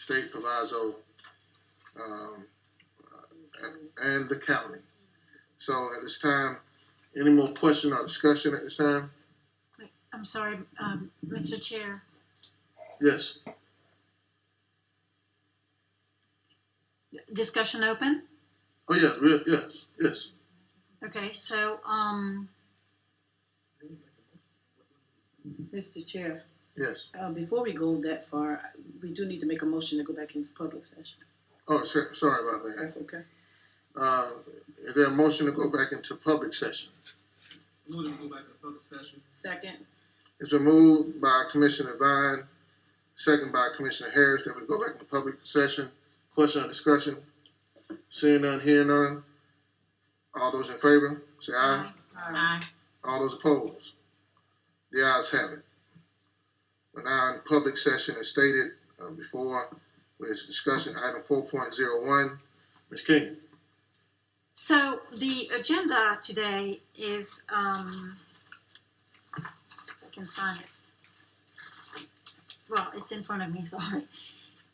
state proviso and the county. So at this time, any more question or discussion at this time? I'm sorry, Mr. Chair. Yes. Discussion open? Oh, yes, yes. Okay, so, Mr. Chair, Yes. before we go that far, we do need to make a motion to go back into public session. Oh, sorry about that. That's okay. Is there a motion to go back into public session? Move to go back to public session. Second. It's been moved by Commissioner Vine, second by Commissioner Harris, that we go back into public session. Question or discussion? Seeing none, hearing none. All those in favor, say aye. aye. All those opposed? The ayes have it. We're now in public session as stated before, with discussion item 4.01. Ms. King. So the agenda today is, if I can find it. Well, it's in front of me, sorry.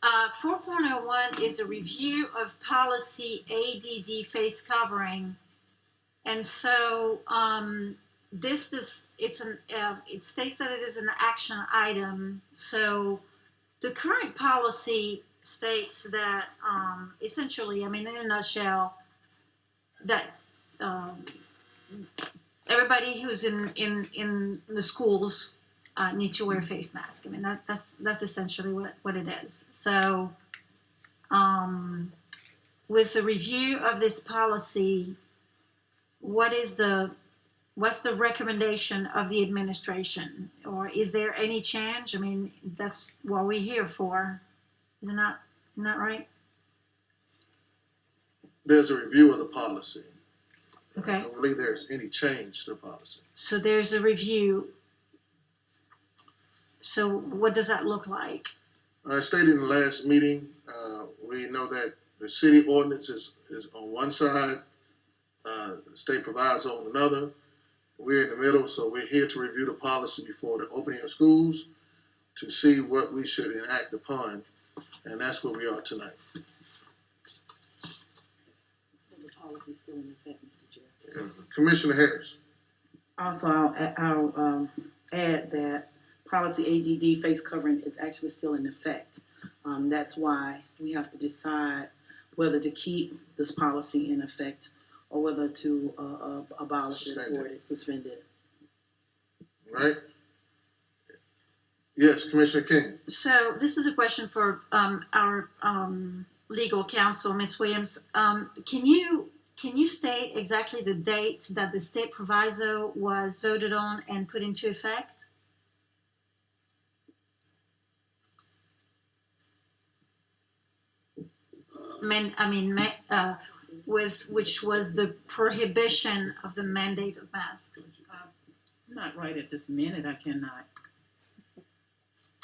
4.01 is a review of policy ADD face covering. And so it states that it is an action item. So the current policy states that essentially, I mean, in a nutshell, that everybody who's in the schools need to wear face masks. I mean, that's essentially what it is. So with the review of this policy, what's the recommendation of the administration, or is there any change? I mean, that's what we're here for. Isn't that right? There's a review of the policy. Okay. I don't believe there's any change to the policy. So there's a review. So what does that look like? I stated in the last meeting, we know that the city ordinance is on one side, the state proviso on another. We're in the middle, so we're here to review the policy before the opening of schools to see what we should enact upon, and that's where we are tonight. So the policy is still in effect, Mr. Chair. Commissioner Harris. Also, I'll add that policy ADD face covering is actually still in effect. That's why we have to decide whether to keep this policy in effect or whether to abolish it or suspend it. Right? Yes, Commissioner King. So this is a question for our legal counsel, Ms. Williams. Can you state exactly the date that the state proviso was voted on and put into effect? With which was the prohibition of the mandate of masks. Not right at this minute, I cannot.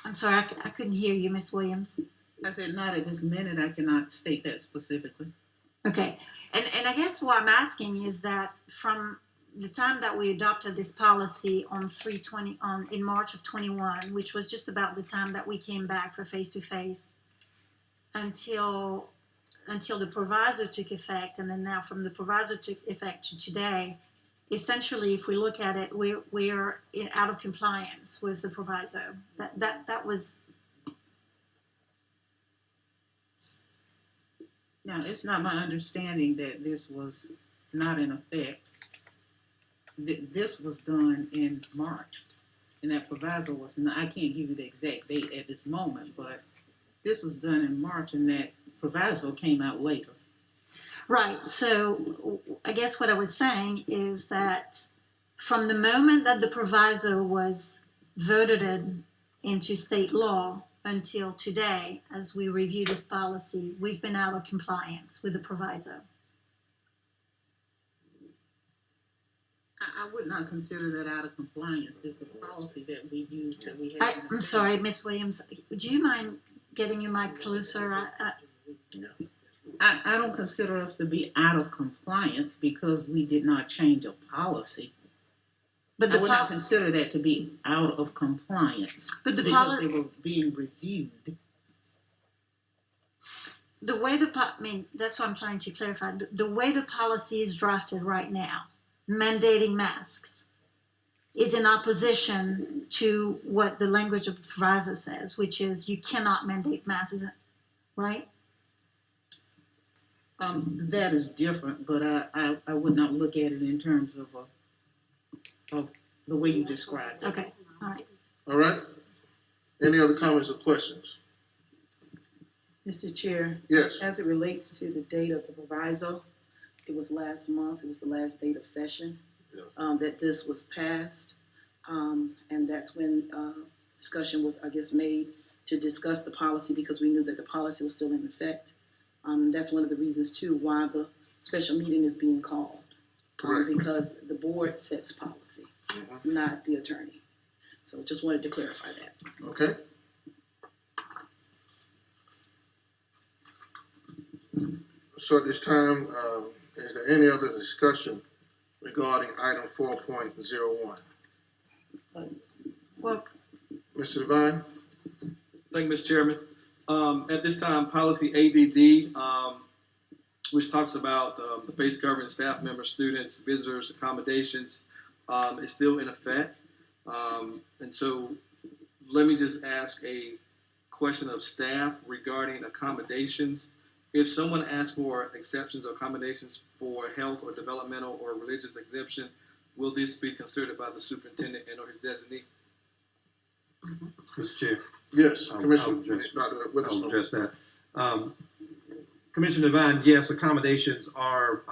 I'm sorry, I couldn't hear you, Ms. Williams. I said not at this minute, I cannot state that specifically. Okay, and I guess what I'm asking is that from the time that we adopted this policy on in March of 21, which was just about the time that we came back for face-to-face, until the proviso took effect, and then now from the proviso took effect to today, essentially, if we look at it, we're out of compliance with the proviso. That was. Now, it's not my understanding that this was not in effect. This was done in March, and that proviso was not. I can't give you the exact date at this moment, but this was done in March, and that proviso came out later. Right. So I guess what I was saying is that from the moment that the proviso was voted into state law until today, as we review this policy, we've been out of compliance with the proviso. I would not consider that out of compliance. It's the policy that we use that we have. I'm sorry, Ms. Williams. Do you mind getting your mic closer? I don't consider us to be out of compliance because we did not change a policy. But I would not consider that to be out of compliance. But the because they were being reviewed. the way I mean, that's what I'm trying to clarify. The way the policy is drafted right now, mandating masks, is in opposition to what the language of the proviso says, which is you cannot mandate masks, isn't it? Right? That is different, but I would not look at it in terms of the way you described it. Okay, all right. All right? Any other comments or questions? Mr. Chair, Yes. as it relates to the date of the proviso, it was last month, it was the last date of session, Yes. that this was passed. And that's when, discussion was, I guess, made to discuss the policy because we knew that the policy was still in effect. That's one of the reasons too why the special meeting is being called. Correct. Because the board sets policy, not the attorney. So just wanted to clarify that. Okay. So at this time, is there any other discussion regarding item 4.01? Well, Mr. Devine? Thank you, Mr. Chairman. At this time, policy ADD, which talks about the face covering staff members, students, visitors, accommodations, is still in effect. And so let me just ask a question of staff regarding accommodations. If someone asks for exceptions or accommodations for health or developmental or religious exemption, will this be considered by the superintendent and or his designee? Mr. Chair, Yes, I'll Commissioner address- Dr. I'll Witherspoon. address that. Commissioner Devine, yes, accommodations are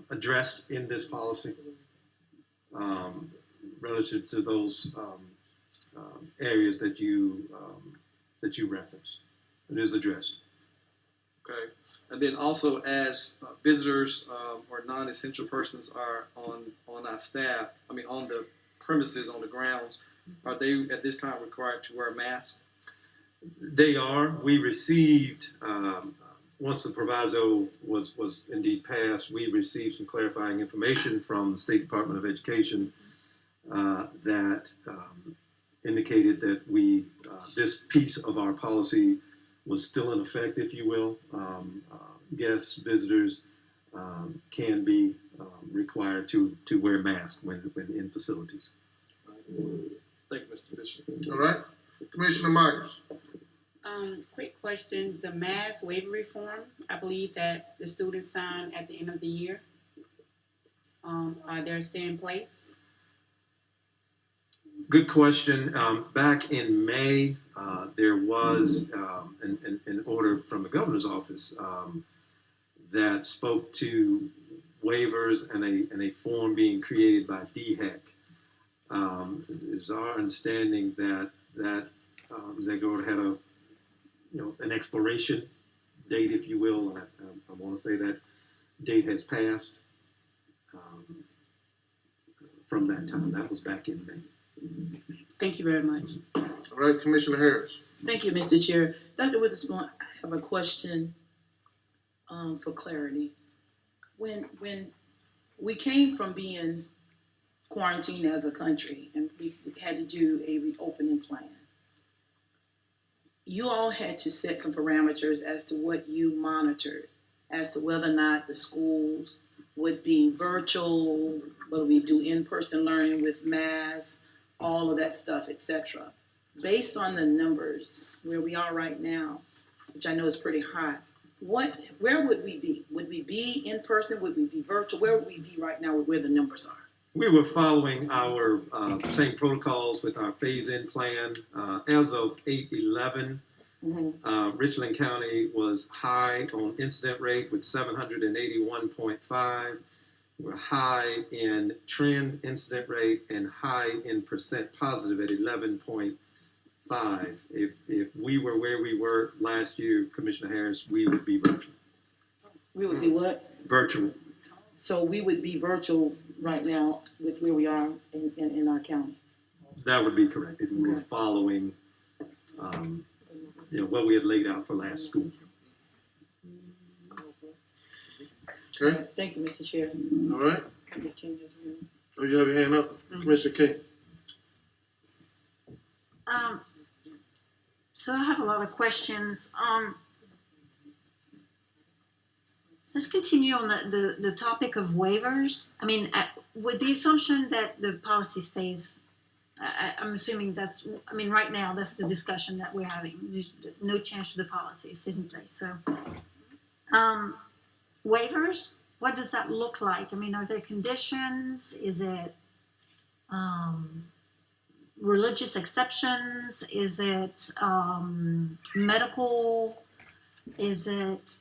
addressed in this policy relative to those areas that you referenced. It is addressed. Okay, and then also as visitors or non-essential persons are on our staff, on the premises, on the grounds, are they at this time required to wear a mask? They are. We received, once the proviso was indeed passed, we received some clarifying information from the State Department of Education that indicated that this piece of our policy was still in effect, if you will. Guests, visitors can be required to wear masks when in facilities. Thank you, Mr. Bishop. All right. Commissioner Myers. Quick question, the mask waiver reform, I believe that the students sign at the end of the year. Are they still in place? Good question. Back in May, there was an order from the governor's office that spoke to waivers and a form being created by DHEC. It is our understanding that Executive Order had an expiration date, if you will, and I want to say that date has passed from that time. That was back in May. Thank you very much. All right, Commissioner Harris. Thank you, Mr. Chair. Dr. Witherspoon, I have a question for clarity. When we came from being quarantined as a country and we had to do a reopening plan, you all had to set some parameters as to what you monitored, as to whether or not the schools would be virtual, whether we do in-person learning with masks, all of that stuff, etc. Based on the numbers where we are right now, which I know is pretty high, where would we be? Would we be in person? Would we be virtual? Where would we be right now where the numbers are? We were following our same protocols with our phase-in plan. As of 8/11, Richland County was high on incident rate with 781.5. We're high in trend incident rate and high in percent positive at 11.5. If we were where we were last year, Commissioner Harris, we would be virtual. We would be what? Virtual. So we would be virtual right now with where we are in our county. That would be correct if we were following what we had laid out for last school. Okay. Thank you, Mr. Chair. All right. Ms. King has her hand. Oh, you have your hand up, Commissioner King. So I have a lot of questions. let's continue on the topic of waivers. I mean, with the assumption that the policy stays, I'm assuming that's, I mean, right now, that's the discussion that we're having. There's no change to the policy, it stays in place, so. Waivers, what does that look like? I mean, are there conditions? Is it, religious exceptions? Is it, medical? Is it,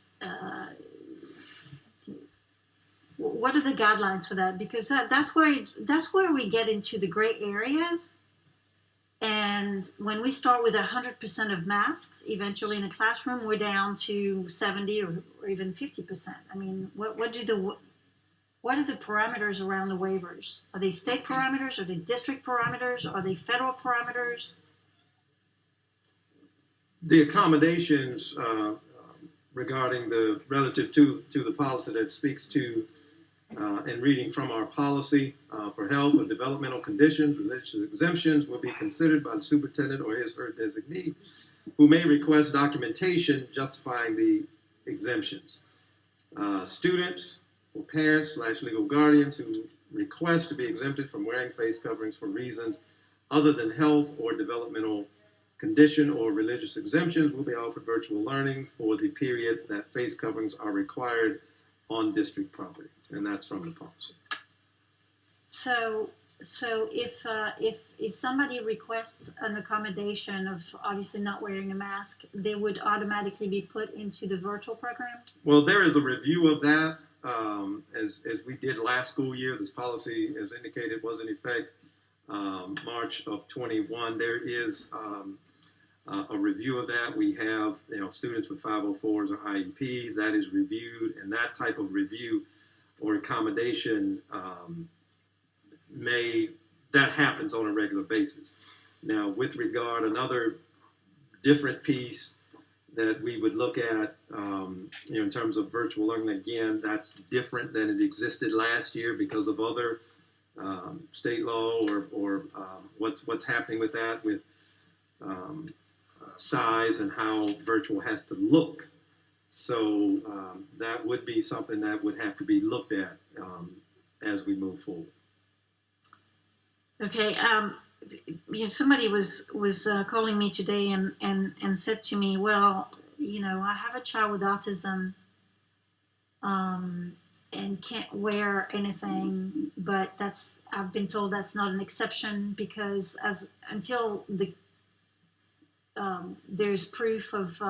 what are the guidelines for that? Because that's where we get into the gray areas. And when we start with 100% of masks, eventually in a classroom, we're down to 70 or even 50%. I mean, what are the parameters around the waivers? Are they state parameters? Are they district parameters? Are they federal parameters? The accommodations regarding the relative to the policy that speaks to and reading from our policy for health or developmental conditions, religious exemptions will be considered by the superintendent or his or her designee, who may request documentation justifying the exemptions. Students or parents / legal guardians who request to be exempted from wearing face coverings for reasons other than health or developmental condition or religious exemptions will be offered virtual learning for the period that face coverings are required on district property, and that's from the policy. So if somebody requests an accommodation of obviously not wearing a mask, they would automatically be put into the virtual program? Well, there is a review of that. As we did last school year, this policy, as indicated, was in effect March of 21. There is a review of that. We have students with 504s or IEPs. That is reviewed, and that type of review or accommodation that happens on a regular basis. Now, with regard, another different piece that we would look at, in terms of virtual learning, again, that's different than it existed last year because of other state law or what's happening with that, with size and how virtual has to look. So that would be something that would have to be looked at as we move forward. Okay. Somebody was calling me today and said to me, well, I have a child with autism and can't wear anything, but I've been told that's not an exception because until there's proof of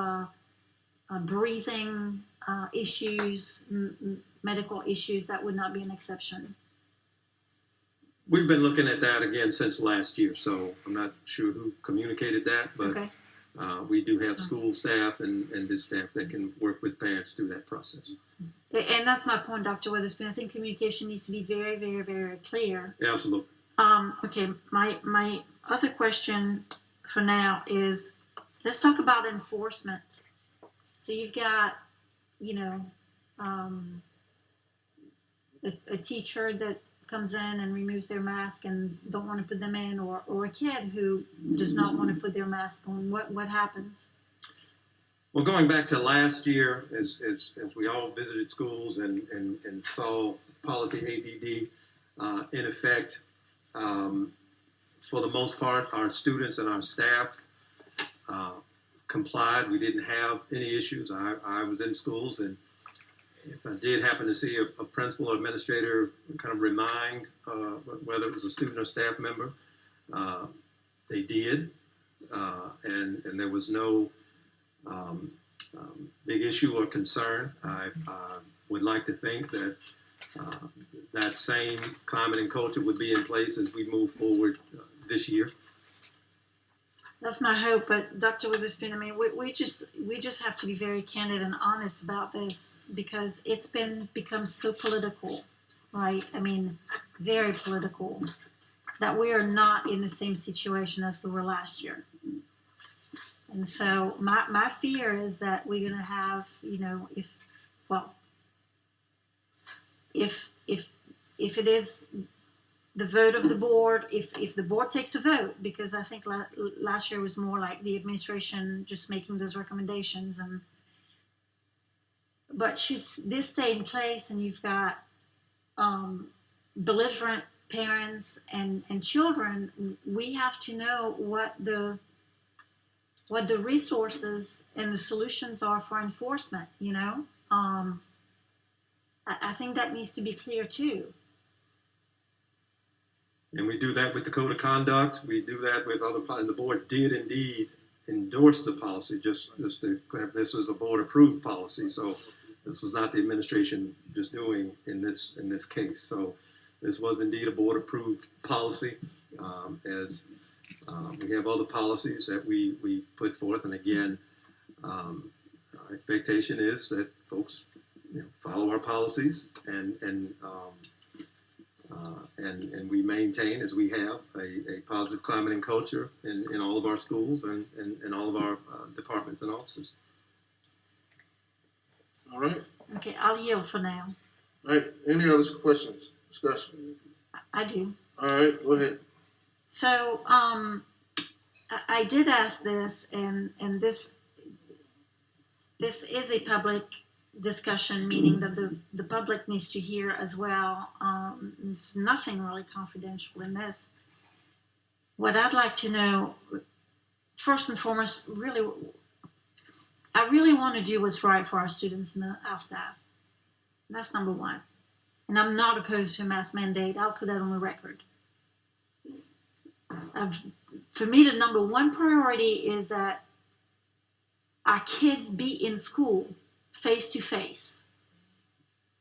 breathing issues, medical issues, that would not be an exception. We've been looking at that again since last year, so I'm not sure who communicated that, but Okay. We do have school staff and this staff that can work with parents through that process. And that's my point, Dr. Witherspoon. I think communication needs to be very, very, very clear. Yeah, absolutely. Okay, my other question for now is, let's talk about enforcement. So you've got, a teacher that comes in and removes their mask and don't want to put them in, or a kid who does not want to put their mask on. What happens? Well, going back to last year, as we all visited schools and saw policy ADD in effect, for the most part, our students and our staff complied. We didn't have any issues. I was in schools, and if I did happen to see a principal or administrator kind of remind whether it was a student or staff member, they did, and there was no big issue or concern. I would like to think that that same climate and culture would be in place as we move forward this year. That's my hope, but Dr. Witherspoon, I mean, we just have to be very candid and honest about this because it's become so political, right? I mean, very political, that we are not in the same situation as we were last year. And so my fear is that we're going to have, if it is the vote of the board, if the board takes a vote, because I think last year was more like the administration just making those recommendations, and But should this stay in place and you've got belligerent parents and children, we have to know what the resources and the solutions are for enforcement, you know? I think that needs to be clear too. And we do that with the code of conduct. We do that with other, and the board did indeed endorse the policy. Just to clarify, this was a board approved policy, so this was not the administration just doing in this case. So this was indeed a board approved policy, as we have other policies that we put forth. And again, our expectation is that folks follow our policies and we maintain, as we have, a positive climate and culture in all of our schools and in all of our departments and offices. All right. Okay, I'll yield for now. All right. Any other questions, discussion? I do. All right. Go ahead. So, I did ask this, and this is a public discussion, meaning that the public needs to hear as well. There's nothing really confidential in this. What I'd like to know, first and foremost, I really want to do what's right for our students and our staff. That's number one. And I'm not opposed to a mask mandate. I'll put that on the record. For me, the number one priority is that our kids be in school face to face.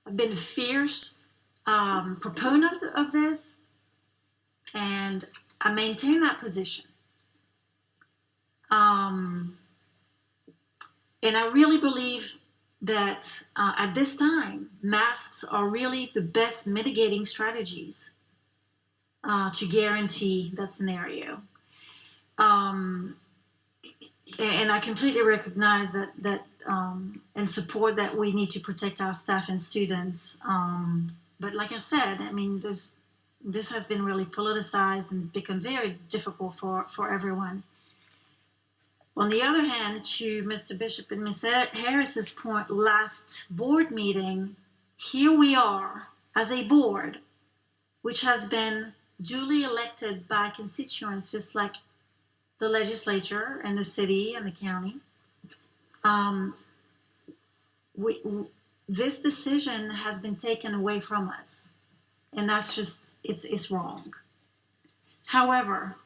I've been a fierce proponent of this, and I maintain that position. And I really believe that at this time, masks are really the best mitigating strategies to guarantee that scenario. And I completely recognize that and support that we need to protect our staff and students. But like I said, I mean, this has been really politicized and become very difficult for everyone. On the other hand, to Mr. Bishop and Ms. Harris's point, last board meeting, here we are as a board, which has been duly elected by constituents, just like the legislature and the city and the county. This decision has been taken away from us, and that's just, it's wrong. However,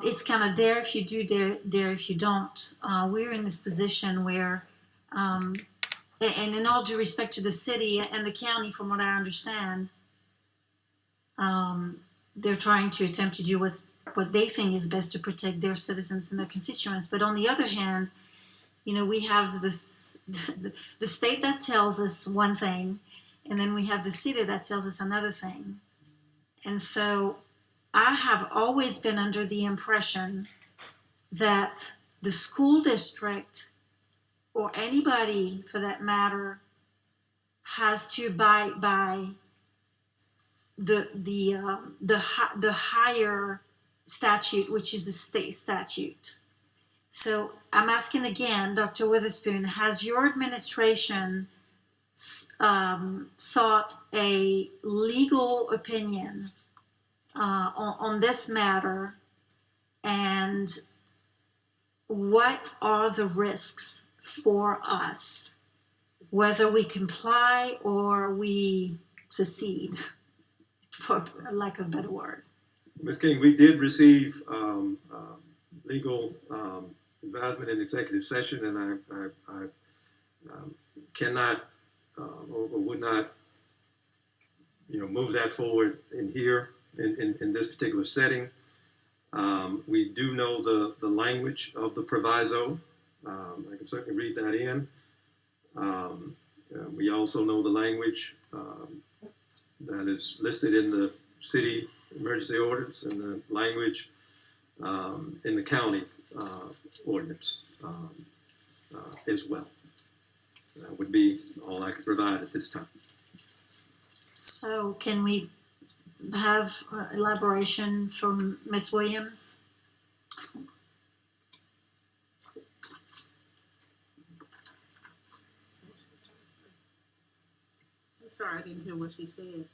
it's kind of dare if you do, dare if you don't. We're in this position where, and in all due respect to the city and the county, from what I understand, they're trying to attempt to do what they think is best to protect their citizens and their constituents. But on the other hand, we have the state that tells us one thing, and then we have the city that tells us another thing. And so I have always been under the impression that the school district, or anybody for that matter, has to abide by the higher statute, which is the state statute. So I'm asking again, Dr. Witherspoon, has your administration sought a legal opinion on this matter, and what are the risks for us, whether we comply or we secede, for lack of a better word? Ms. King, we did receive legal advisement in executive session, and I cannot or would not move that forward in here in this particular setting. We do know the language of the proviso. I can certainly read that in. We also know the language that is listed in the city emergency ordinance and the language in the county ordinance as well. That would be all I could provide at this time. So can we have elaboration from Ms. Williams? Sorry, I didn't hear what she said.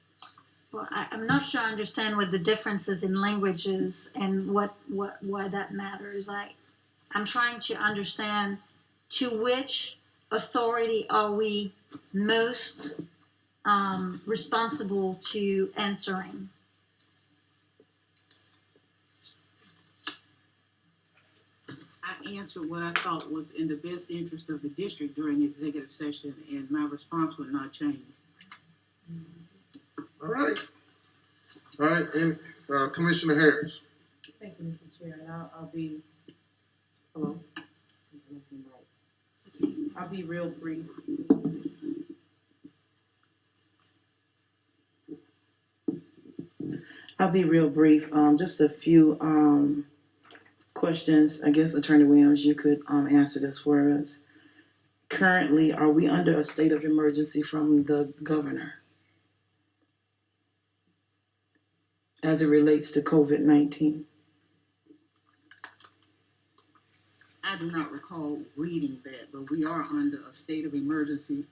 Well, I'm not sure I understand what the differences in languages and why that matters. I'm trying to understand to which authority are we most responsible to answering. I answered what I thought was in the best interest of the district during executive session, and my response would not change. All right. All right, and Commissioner Harris. Thank you, Mr. Chair, and I'll be, hello? I'll be real brief. Just a few, questions. I guess Attorney Williams, you could, answer this for us. Currently, are we under a state of emergency from the governor as it relates to COVID-19? I do not recall reading that, but we are under a state of emergency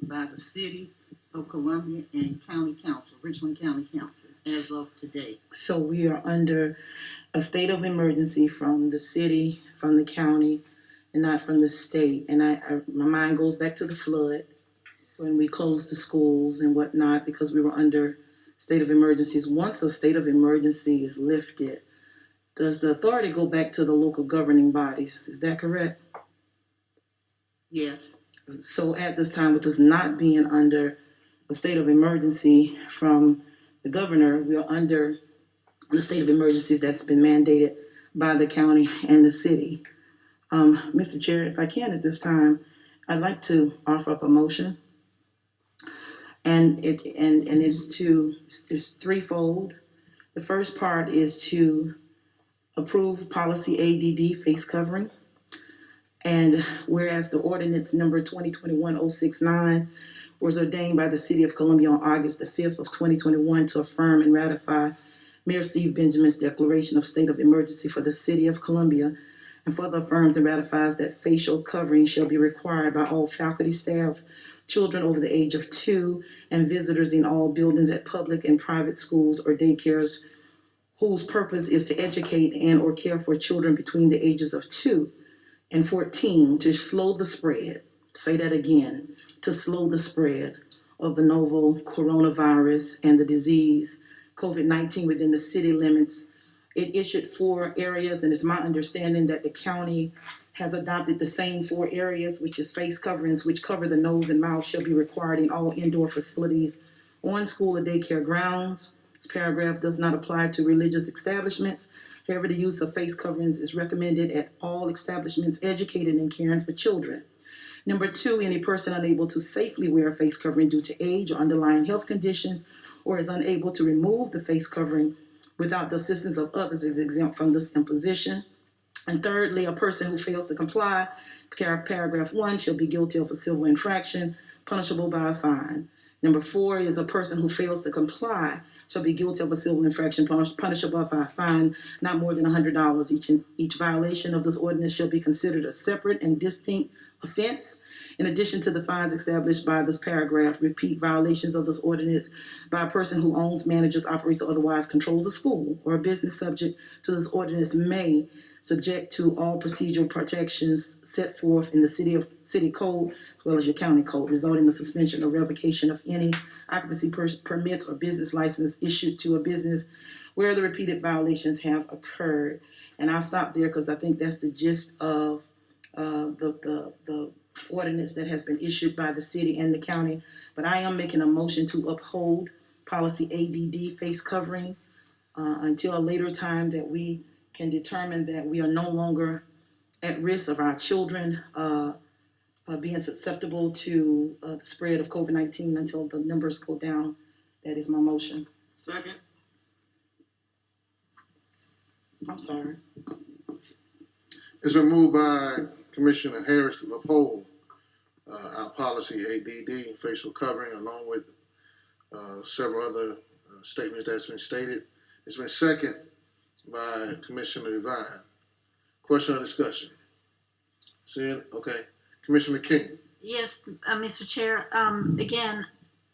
by the city of Columbia and County Council, Richland County Council, as of today. So we are under a state of emergency from the city, from the county, and not from the state. And my mind goes back to the flood when we closed the schools and whatnot because we were under state of emergencies. Once a state of emergency is lifted, does the authority go back to the local governing bodies? Is that correct? Yes, So at this time, with us not being under a state of emergency from the governor, we are under the state of emergencies that's been mandated by the county and the city. Mr. Chair, if I can at this time, I'd like to offer up a motion. And it's threefold. The first part is to approve policy ADD face covering. And whereas the ordinance number 2021-069 was ordained by the City of Columbia on August the 5th of 2021 to affirm and ratify Mayor Steve Benjamin's declaration of state of emergency for the City of Columbia, and further affirms and ratifies that facial covering shall be required by all faculty, staff, children over the age of 2, and visitors in all buildings at public and private schools or daycares whose purpose is to educate and or care for children between the ages of 2 and 14 to slow the spread, say that again, to slow the spread of the novel coronavirus and the disease COVID-19 within the city limits. It issued 4 areas, and it's my understanding that the county has adopted the same 4 areas, which is face coverings, which cover the nose and mouth, shall be required in all indoor facilities on school or daycare grounds. This paragraph does not apply to religious establishments. However, the use of face coverings is recommended at all establishments educated and caring for children. Number 2, any person unable to safely wear a face covering due to age or underlying health conditions or is unable to remove the face covering without the assistance of others is exempt from this imposition. And thirdly, a person who fails to comply, paragraph 1, shall be guilty of a civil infraction punishable by a fine. Number 4 is a person who fails to comply shall be guilty of a civil infraction punishable by a fine not more than $100. Each violation of this ordinance shall be considered a separate and distinct offense. In addition to the fines established by this paragraph, repeat violations of this ordinance by a person who owns, manages, operates, or otherwise controls a school or a business subject to this ordinance may, subject to all procedural protections set forth in the city code as well as your county code, resulting in the suspension or revocation of any occupancy permits or business license issued to a business where the repeated violations have occurred. And I'll stop there because I think that's the gist of the ordinance that has been issued by the city and the county. But I am making a motion to uphold policy ADD face covering until a later time that we can determine that we are no longer at risk of our children being susceptible to the spread of COVID-19 until the numbers go down. That is my motion. Second. I'm sorry. It's been moved by Commissioner Harris to uphold our policy ADD, facial covering, along with several other statements that's been stated. It's been second by Commissioner Devine. Question or discussion? Seeing, okay. Commissioner King. Yes, Mr. Chair, again,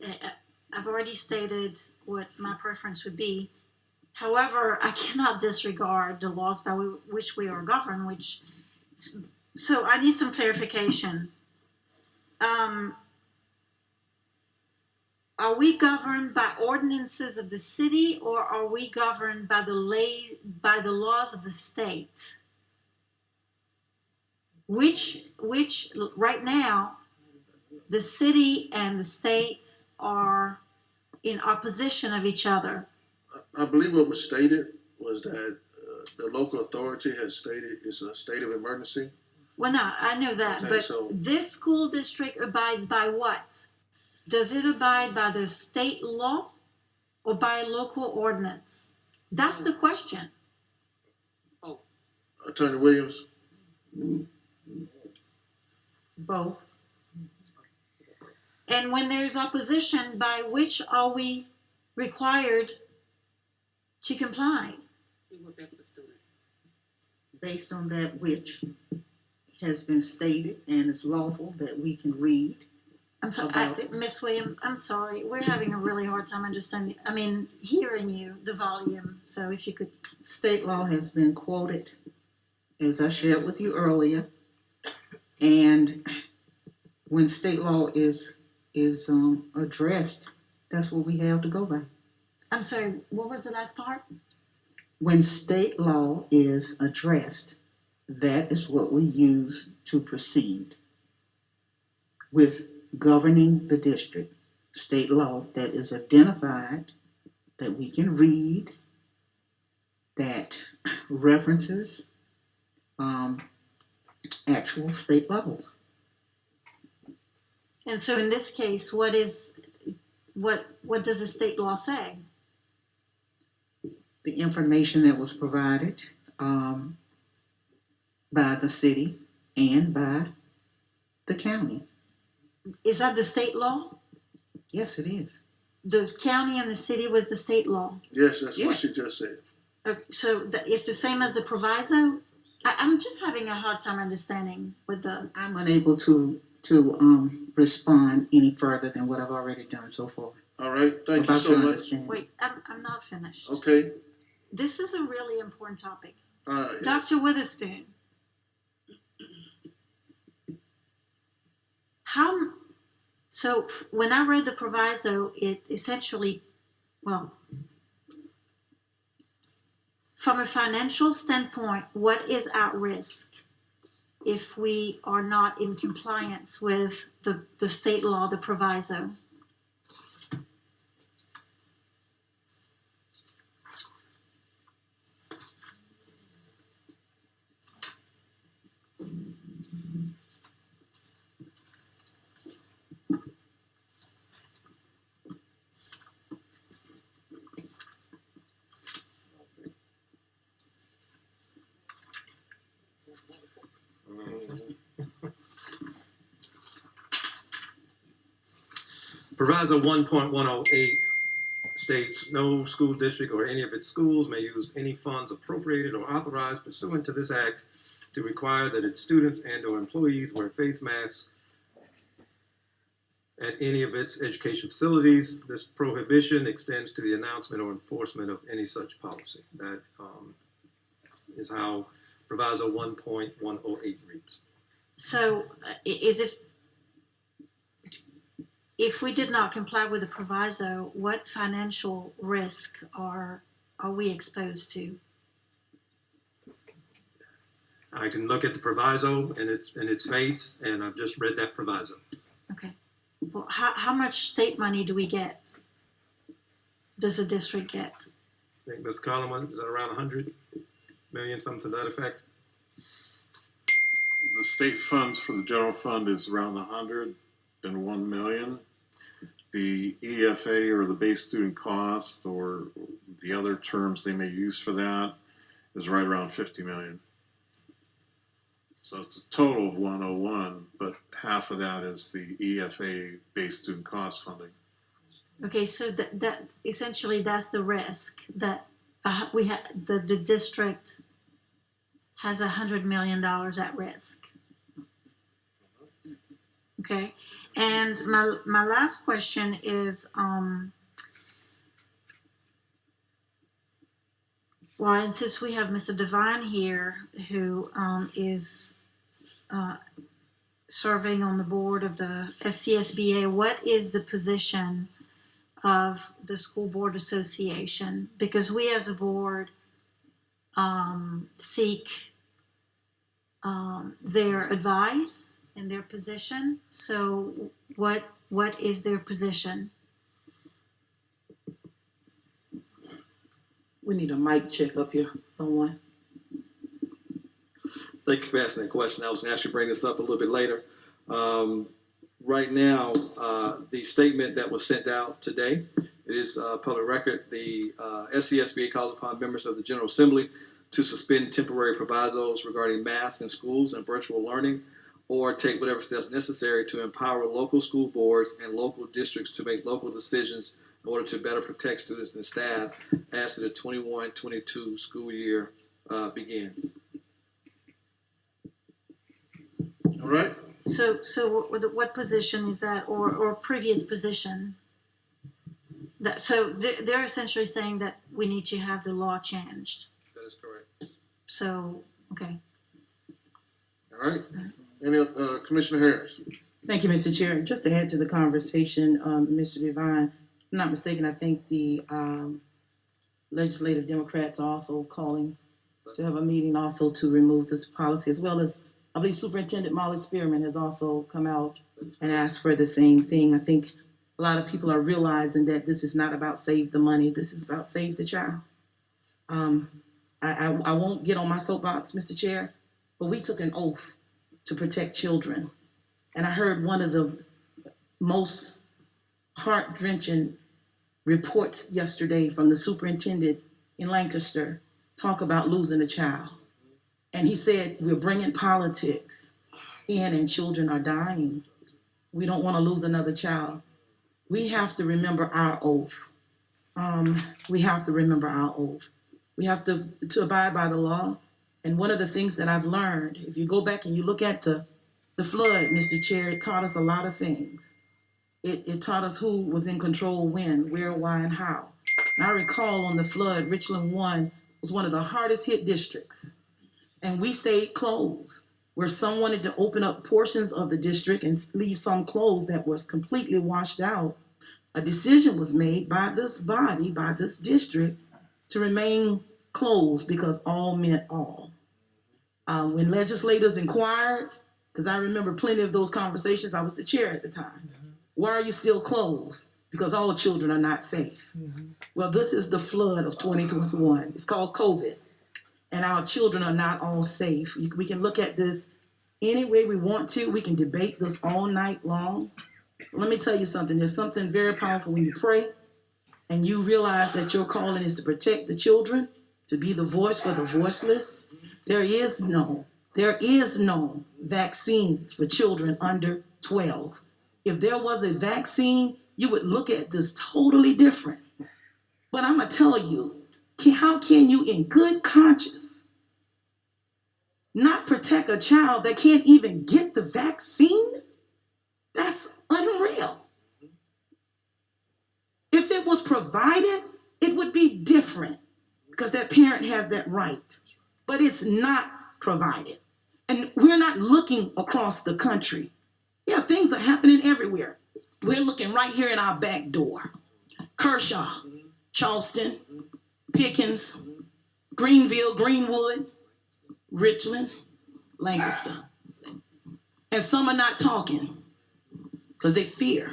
I've already stated what my preference would be. However, I cannot disregard the laws by which we are governed, so I need some clarification. Are we governed by ordinances of the city, or are we governed by the laws of the state? Which right now, the city and the state are in opposition of each other. I believe what was stated was that the local authority has stated it's a state of emergency. Well, no, I know that, Okay, but so- this school district abides by what? Does it abide by the state law or by a local ordinance? That's the question. Attorney Williams, Both. And when there's opposition, by which are we required to comply? Do what best for students. Based on that which has been stated and is lawful that we can read. I'm sorry, About it. Miss Williams, I'm sorry. We're having a really hard time hearing you, the volume. So if you could, State law has been quoted, as I shared with you earlier. And when state law is addressed, that's what we have to go by. I'm sorry, what was the last part? When state law is addressed, that is what we use to proceed with governing the district. State law that is identified, that we can read, that references actual state levels. And so in this case, what does the state law say? The information that was provided by the city and by the county. Is that the state law? Yes, it is. The county and the city was the state law. yes, that's Yeah. what she just said. So it's the same as the proviso? I'm just having a hard time understanding with the, I'm unable to respond any further than what I've already done so far. All right, thank you About so your much. understanding. wait, I'm not finished. Okay, This is a really important topic. yes. Dr. Witherspoon, so when I read the proviso, it essentially, well, from a financial standpoint, what is at risk if we are not in compliance with the state law, the proviso? Proviso 1.108 states, no school district or any of its schools may use any funds appropriated or authorized pursuant to this act to require that its students and/or employees wear face masks at any of its education facilities. This prohibition extends to the announcement or enforcement of any such policy. That is how Proviso 1.108 reads. So is it, if we did not comply with the proviso, what financial risk are we exposed to? I can look at the proviso in its face, and I've just read that proviso. Okay. Well, how much state money do we get? Does the district get? I think Mr. Collins, is that around 100 million, something to that effect? The state funds for the general fund is around 101 million. The EFA, or the base student cost, or the other terms they may use for that, is right around 50 million. So it's a total of 101, but half of that is the EFA base student cost funding. Okay, so that essentially that's the risk that the district has $100 million at risk. Okay, and my last question is, well, and since we have Mr. Devine here, who is serving on the board of the SCSBA, what is the position of the School Board Association? Because we as a board seek their advice and their position. So what is their position? We need a mic check up here, someone. Thank you for asking that question. I was going to actually bring this up a little bit later. Right now, the statement that was sent out today, it is public record. The SCSBA calls upon members of the General Assembly to suspend temporary provisos regarding masks in schools and virtual learning, or take whatever steps necessary to empower local school boards and local districts to make local decisions in order to better protect students and staff as the 21-22 school year begins. All right. So what position is that, or previous position? So they're essentially saying that we need to have the law changed. That is correct. So, okay. All right. Any Commissioner Harris? Thank you, Mr. Chair. Just to add to the conversation, Mr. Devine, if I'm not mistaken, I think the legislative Democrats are also calling to have a meeting also to remove this policy, as well as I believe Superintendent Molly Spearman has also come out and asked for the same thing. I think a lot of people are realizing that this is not about save the money. This is about save the child. I won't get on my soapbox, Mr. Chair, but we took an oath to protect children. And I heard one of the most heart-wrenching reports yesterday from the superintendent in Lancaster talk about losing a child. And he said, we're bringing politics in and children are dying. We don't want to lose another child. We have to remember our oath. We have to remember our oath. We have to abide by the law. And one of the things that I've learned, if you go back and you look at the flood, Mr. Chair, it taught us a lot of things. It taught us who was in control when, where, why, and how. And I recall on the flood, Richland 1 was one of the hardest hit districts. And we stayed closed, where some wanted to open up portions of the district and leave some closed that was completely washed out. A decision was made by this body, by this district, to remain closed because all meant all. When legislators inquired, because I remember plenty of those conversations, I was the chair at the time. Why are you still closed? Because all children are not safe. Well, this is the flood of 2021. It's called COVID. And our children are not all safe. We can look at this any way we want to. We can debate this all night long. Let me tell you something. There's something very powerful when you pray and you realize that your calling is to protect the children, to be the voice for the voiceless. There is no vaccine for children under 12. If there was a vaccine, you would look at this totally different. But I'm going to tell you, how can you in good conscience not protect a child that can't even get the vaccine? That's unreal. If it was provided, it would be different because that parent has that right. But it's not provided. And we're not looking across the country. Yeah, things are happening everywhere. We're looking right here in our back door. Kershaw, Charleston, Pickens, Greenville, Greenwood, Richland, Lancaster. And some are not talking because they fear.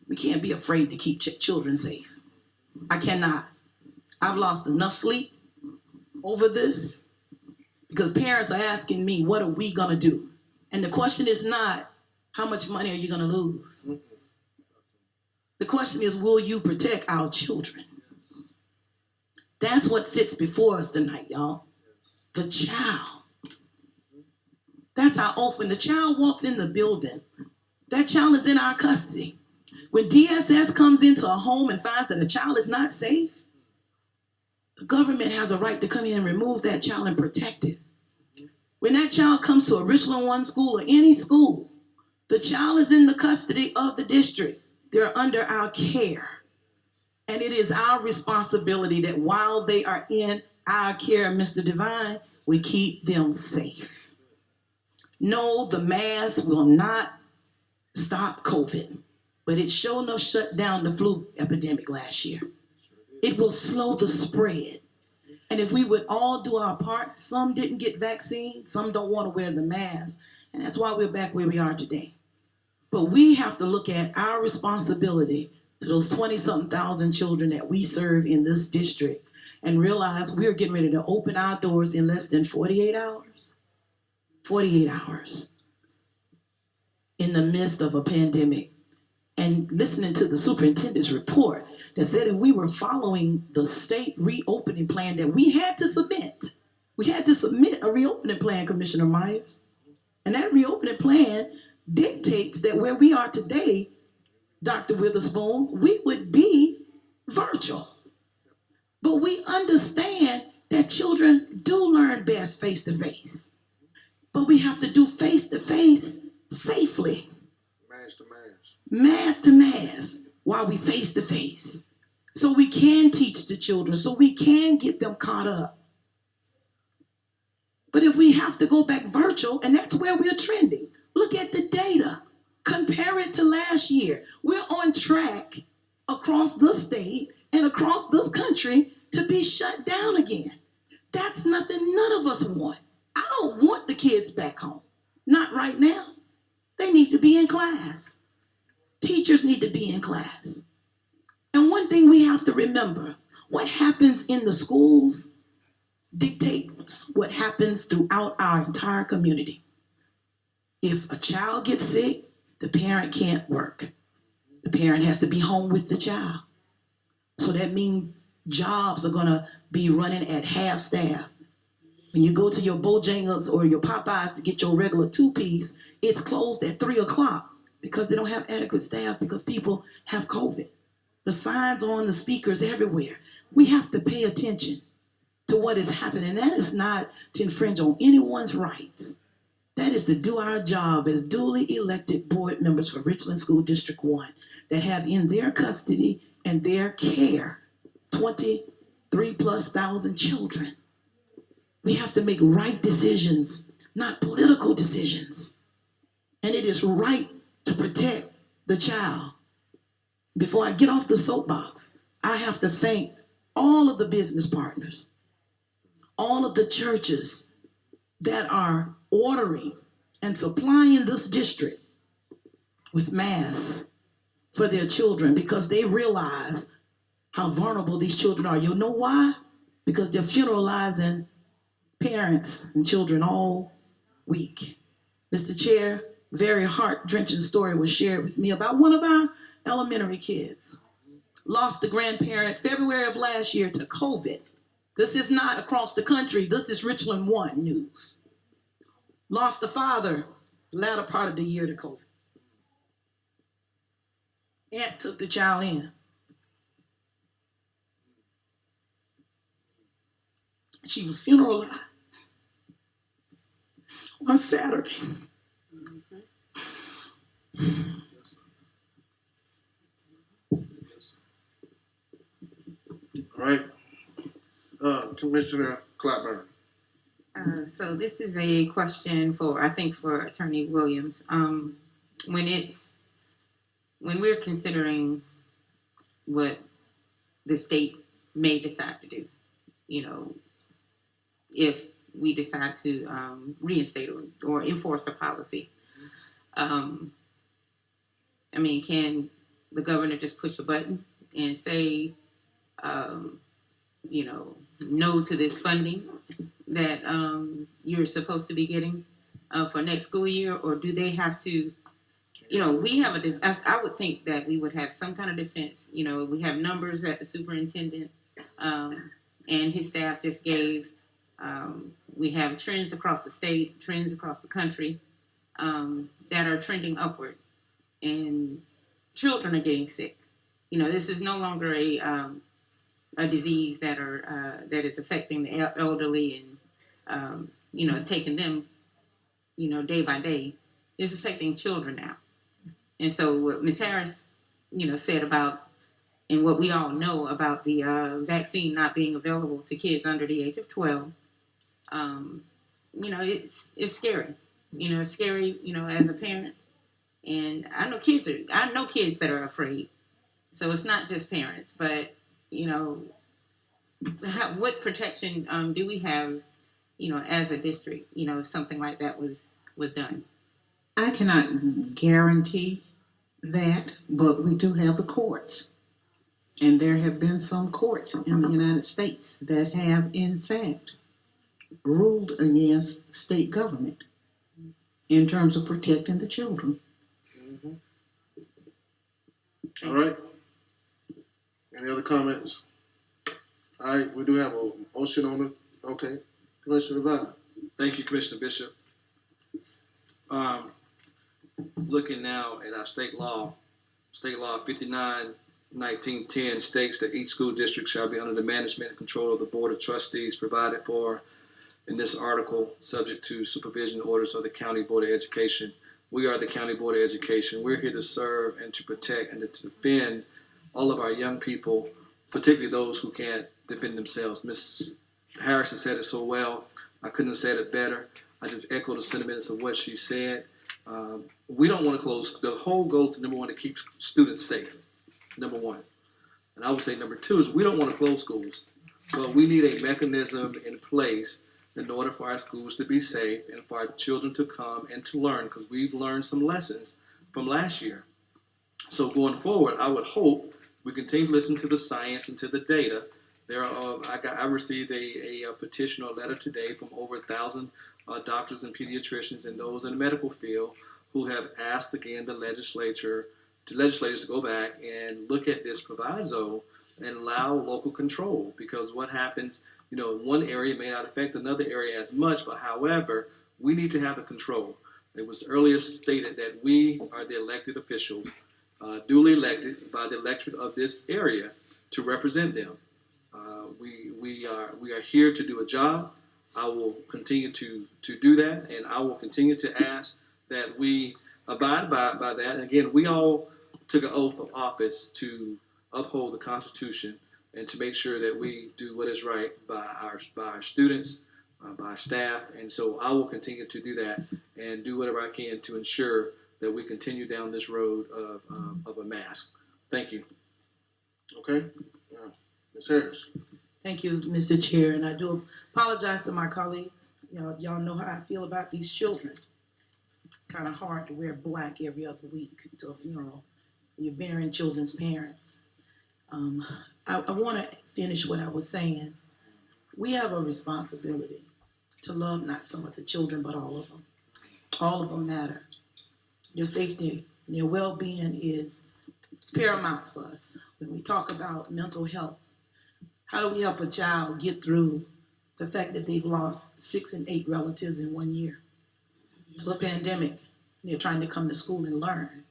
We can't be afraid to keep children safe. I cannot. I've lost enough sleep over this because parents are asking me, what are we going to do? And the question is not, how much money are you going to lose? The question is, will you protect our children? That's what sits before us tonight, y'all. The child. That's our oath. When the child walks in the building, that child is in our custody. When DSS comes into a home and finds that a child is not safe, the government has a right to come in and remove that child and protect it. When that child comes to a Richland 1 school or any school, The child is in the custody of the district. They're under our care. And it is our responsibility that while they are in our care, Mr. Divine, we keep them safe. No, the mask will not stop COVID, but it sure enough shut down the flu epidemic last year. It will slow the spread. And if we would all do our part, some didn't get vaccine, some don't want to wear the mask, and that's why we're back where we are today. But we have to look at our responsibility to those 20-something thousand children that we serve in this district and realize we're getting ready to open our doors in less than 48 hours. 48 hours in the midst of a pandemic. And listening to the superintendent's report that said if we were following the state reopening plan that we had to submit a reopening plan, Commissioner Myers. And that reopening plan dictates that where we are today, Dr. Witherspoon, we would be virtual. But we understand that children do learn best face to face. But we have to do face to face safely. Mask to mask. Mask to mask while we face to face. So we can teach the children, so we can get them caught up. But if we have to go back virtual, and that's where we're trending, look at the data. Compare it to last year. We're on track across the state and across this country to be shut down again. That's nothing none of us want. I don't want the kids back home. Not right now. They need to be in class. Teachers need to be in class. And one thing we have to remember, what happens in the schools dictates what happens throughout our entire community. If a child gets sick, the parent can't work. The parent has to be home with the child. So that means jobs are going to be running at half staff. When you go to your Bojangles or your Popeyes to get your regular 2-piece, it's closed at 3 o'clock because they don't have adequate staff because people have COVID. The signs on the speakers everywhere. We have to pay attention to what is happening. That is not to infringe on anyone's rights. That is to do our job as duly elected board members for Richland School District 1 that have in their custody and their care 23,000+ children. We have to make right decisions, not political decisions. And it is right to protect the child. Before I get off the soapbox, I have to thank all of the business partners, all of the churches that are ordering and supplying this district with masks for their children because they realize how vulnerable these children are. You know why? Because they're funeralizing parents and children all week. Mr. Chair, very heart-drenching story was shared with me about one of our elementary kids. Lost the grandparent February of last year to COVID. This is not across the country. This is Richland 1 news. Lost the father latter part of the year to COVID. Aunt took the child in. She was funeralized on Saturday. All right. Commissioner Clapper. So this is a question for Attorney Williams. When we're considering what the state may decide to do, if we decide to reinstate or enforce a policy, can the governor just push a button and say, no to this funding that you're supposed to be getting for next school year? Or do they have to, we have I would think that we would have some kind of defense. We have numbers that the superintendent and his staff just gave. We have trends across the state, trends across the country that are trending upward, and children are getting sick. This is no longer a disease that is affecting the elderly and taking them day by day. It's affecting children now. And so what Ms. Harris, said about, and what we all know about the vaccine not being available to kids under the age of 12, it's scary. It's scary, as a parent. And I know kids that are afraid. So it's not just parents, but, what protection do we have, as a district, if something like that was done? I cannot guarantee that, but we do have the courts. And there have been some courts in the United States that have, in fact, ruled against state government in terms of protecting the children. All right. Any other comments? All right, we do have a motion on it. Okay. Commissioner Rivera. Thank you, Commissioner Bishop. Looking now at our state law 59/1910 states that each school district shall be under the management and control of the Board of Trustees provided for in this article, subject to supervision orders of the County Board of Education. We are the County Board of Education. We're here to serve and to protect and to defend all of our young people, particularly those who can't defend themselves. Ms. Harris has said it so well. I couldn't have said it better. I just echo the sentiments of what she said. We don't want to close. The whole goal is, number one, to keep students safe. Number one. And I would say number two is we don't want to close schools, but we need a mechanism in place in order for our schools to be safe and for our children to come and to learn, because we've learned some lessons from last year. So going forward, I would hope we continue to listen to the science and to the data. I received a petition or letter today from over 1,000 doctors and pediatricians and those in the medical field who have asked again the legislators to go back and look at this proviso and allow local control, because what happens, one area may not affect another area as much, but however, we need to have the control. It was earlier stated that we are the elected officials, duly elected by the electorate of this area to represent them. We are here to do a job. I will continue to do that, and I will continue to ask that we abide by that. And again, we all took an oath of office to uphold the Constitution and to make sure that we do what is right by our students, by our staff. And so I will continue to do that and do whatever I can to ensure that we continue down this road of a mask. Thank you. Okay. Ms. Harris. Thank you, Mr. Chair, and I do apologize to my colleagues. Y'all know how I feel about these children. It's kind of hard to wear black every other week to a funeral. You're burying children's parents. I want to finish what I was saying. We have a responsibility to love not some of the children, but all of them. All of them matter. Their safety and their well-being is paramount for us. When we talk about mental health, how do we help a child get through the fact that they've lost 6 and 8 relatives in 1 year to a pandemic, and they're trying to come to school and learn?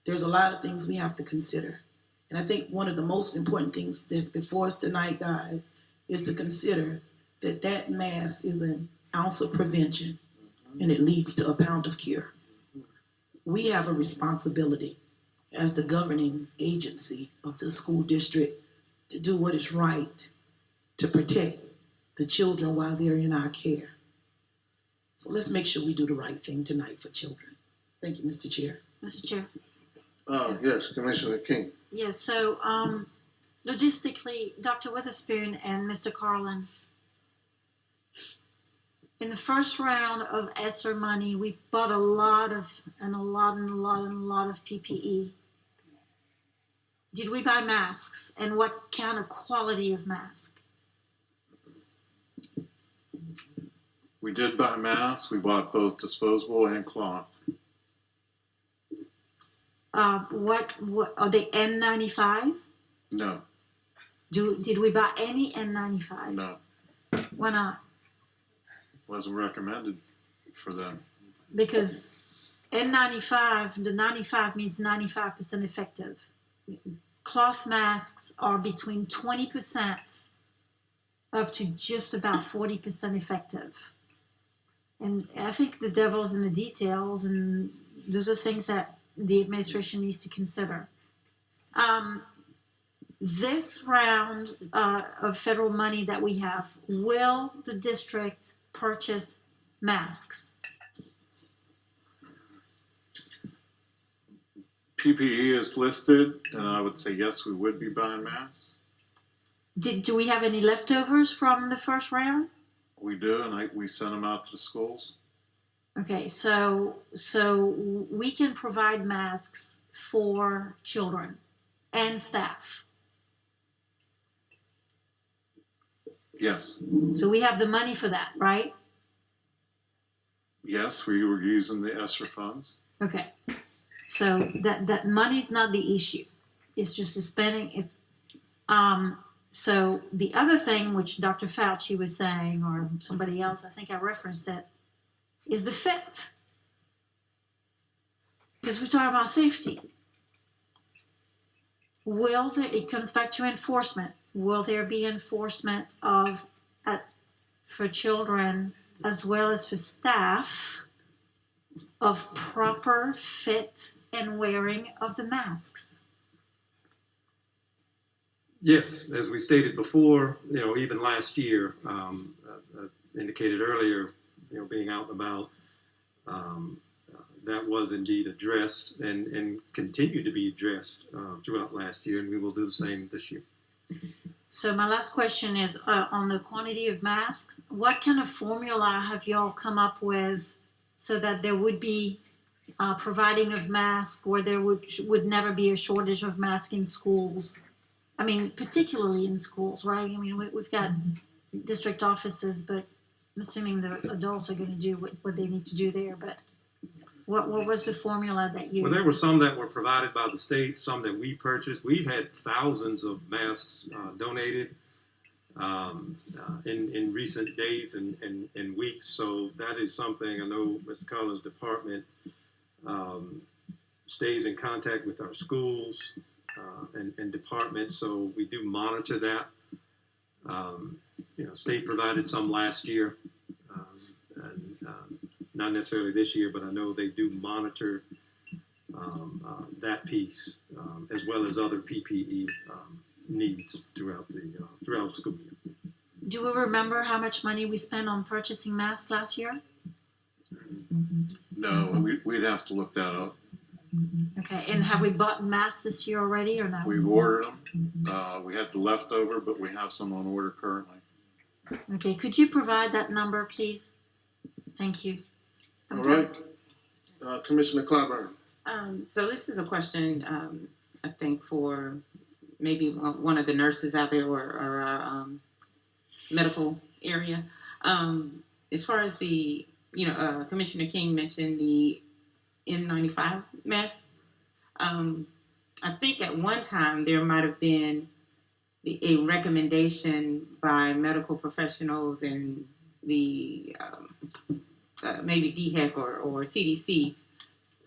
There's a lot of things we have to consider. And I think one of the most important things that's before us tonight, guys, is to consider that mask is an ounce of prevention and it leads to a pound of cure. We have a responsibility as the governing agency of the school district to do what is right to protect the children while they're in our care. So let's make sure we do the right thing tonight for children. Thank you, Mr. Chair. Mr. Chair. Yes, Commissioner King. Yes, so logistically, Dr. Witherspoon and Mr. Carlin, in the first round of ESSER money, we bought a lot of PPE. Did we buy masks, and what kind of quality of mask? We did buy masks. We bought both disposable and cloth. What are they N95? No, Did we buy any N95? no, Why not? wasn't recommended for them. Because N95, the 95 means 95% effective. Cloth masks are between 20% up to just about 40% effective. And I think the devil's in the details, and those are things that the administration needs to consider. This round of federal money that we have, will the district purchase masks? PPE is listed, and I would say yes, we would be buying masks. Do we have any leftovers from the first round? We do, and we send them out to the schools. Okay, so we can provide masks for children and staff. Yes, So we have the money for that, right? yes, we were using the ESSER funds. Okay. So that money's not the issue. It's just the spending. So the other thing which Dr. Fauci was saying, or somebody else, I think I referenced it, is the fit. Because we're talking about safety. It comes back to enforcement. Will there be enforcement for children as well as for staff of proper fit and wearing of the masks? Yes, as we stated before, even last year, indicated earlier, being out and about, that was indeed addressed and continued to be addressed throughout last year, and we will do the same this year. So my last question is on the quantity of masks. What kind of formula have y'all come up with so that there would be providing of masks, or there would never be a shortage of masks in schools? I mean, particularly in schools, right? I mean, we've got district offices, but I'm assuming the adults are going to do what they need to do there. But what was the formula that you? Well, there were some that were provided by the state, some that we purchased. We've had thousands of masks donated in recent days and weeks. So that is something I know Mr. Collins' department stays in contact with our schools and departments. So we do monitor that. State provided some last year. Not necessarily this year, but I know they do monitor that piece as well as other PPE needs throughout the school year. Do we remember how much money we spent on purchasing masks last year? No, we'd have to look that up. Okay, and have we bought masks this year already or not? We've ordered them. We had the leftover, but we have some on order currently. Okay, could you provide that number, please? Thank you. All right. Commissioner Clyburn. So this is a question, I think, for maybe one of the nurses out there or our medical area. As far as the, Commissioner King mentioned the N95 mask. I think at one time there might have been a recommendation by medical professionals and the maybe DHEC or CDC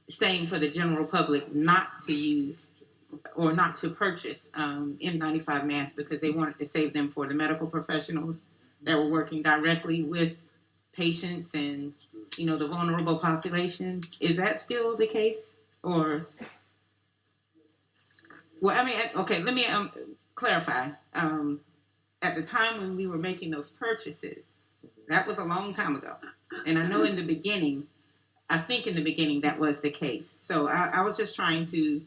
saying for the general public not to use or not to purchase N95 masks because they wanted to save them for the medical professionals that were working directly with patients and, the vulnerable population. Is that still the case? Or, well, I mean, okay, let me clarify. At the time when we were making those purchases, that was a long time ago. And I know in the beginning that was the case. So I was just trying to,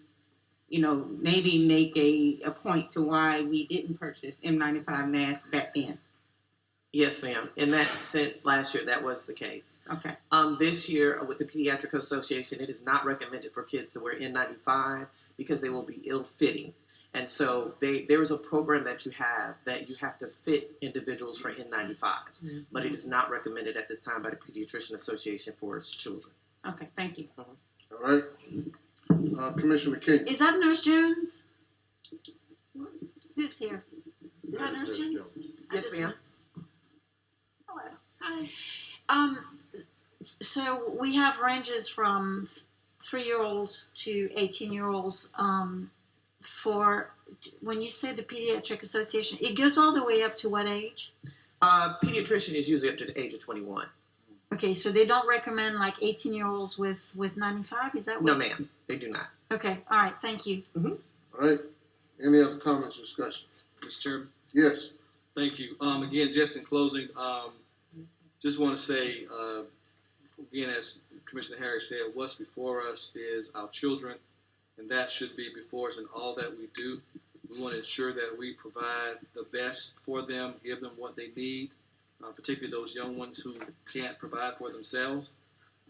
maybe make a point to why we didn't purchase N95 masks back then. Yes, ma'am. In that sense, last year that was the case. Okay. This year with the Pediatric Association, it is not recommended for kids to wear N95 because they will be ill-fitting. And so there is a program that you have to fit individuals for N95s, but it is not recommended at this time by the Pediatrician Association for its children. Okay, thank you. All right. Commissioner King. Is that Nurse Jones? Who's here? Is that Nurse Jones? Yes, ma'am. Hello. Hi. So we have ranges from 3-year-olds to 18-year-olds. For when you say the Pediatric Association, it goes all the way up to what age? Pediatrician is usually up to the age of 21. Okay, so they don't recommend like 18-year-olds with 95, is that what? No, ma'am, they do not. Okay, all right, thank you. All right, any other comments or discussion? Mr. Chairman. Yes, Thank you. Again, just in closing, just want to say, again, as Commissioner Harris said, what's before us is our children, and that should be before us in all that we do. We want to ensure that we provide the best for them, give them what they need, particularly those young ones who can't provide for themselves.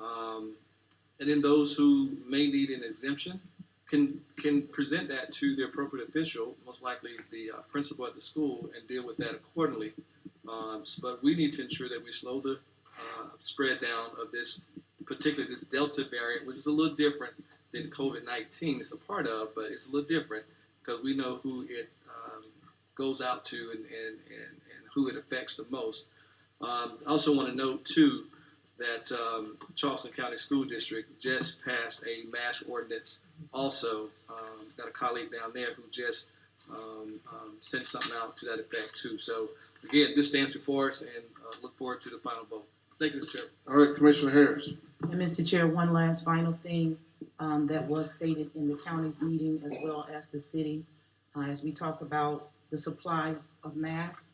And then those who may need an exemption can present that to the appropriate official, most likely the principal at the school, and deal with that accordingly. But we need to ensure that we slow the spread down of this, particularly this Delta variant, which is a little different than COVID-19. It's a part of, but it's a little different because we know who it goes out to and who it affects the most. I also want to note, too, that Charleston County School District just passed a mask ordinance. Also, got a colleague down there who just sent something out to that effect too. So again, this stands before us, and look forward to the final vote. Thank you, Mr. Chair. all right, Commissioner Harris. And Mr. Chair, one last final thing that was stated in the county's meeting as well as the city, as we talk about the supply of masks.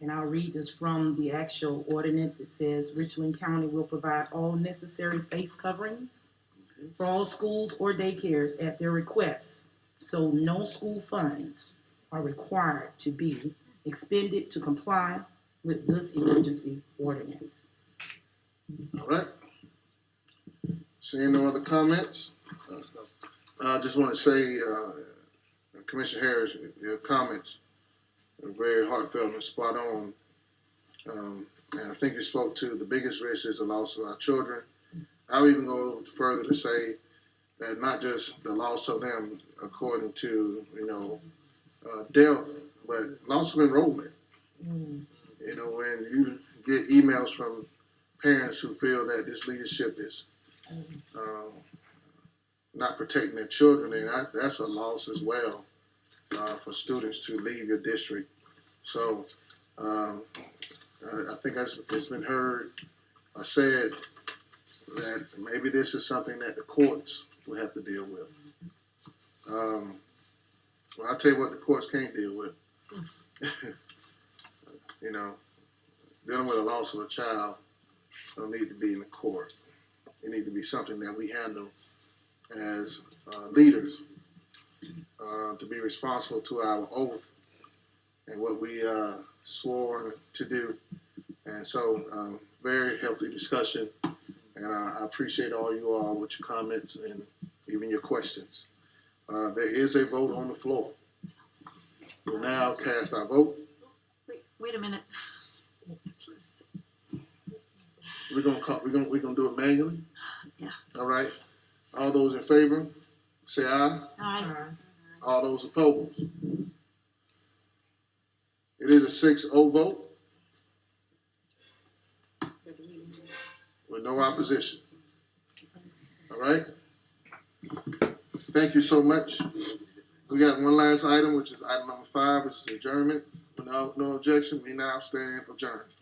And I'll read this from the actual ordinance. It says, Richland County will provide all necessary face coverings for all schools or daycares at their request, so no school funds are required to be expended to comply with this emergency ordinance. All right. Seeing no other comments, I just want to say, Commissioner Harris, your comments are very heartfelt and spot on. And I think you spoke to the biggest risk is the loss of our children. I would even go further to say that not just the loss of them according to, death, but loss of enrollment. You know, when you get emails from parents who feel that this leadership is not protecting their children, and that's a loss as well for students to leave your district. So I think it's been heard or said that maybe this is something that the courts will have to deal with. Well, I'll tell you what the courts can't deal with. Dealing with the loss of a child don't need to be in the court. It need to be something that we handle as leaders to be responsible to our oath and what we swore to do. And so, very healthy discussion. And I appreciate all you all with your comments and even your questions. There is a vote on the floor. We'll now cast our vote. Wait a minute. We're gonna do it manually. Yeah. All right. All those in favor, say aye. Aye. All those opposed. It is a 6-0 vote with no opposition. All right. Thank you so much. We got one last item, which is item number 5, which is adjournment. With no objection, we now stand adjourned.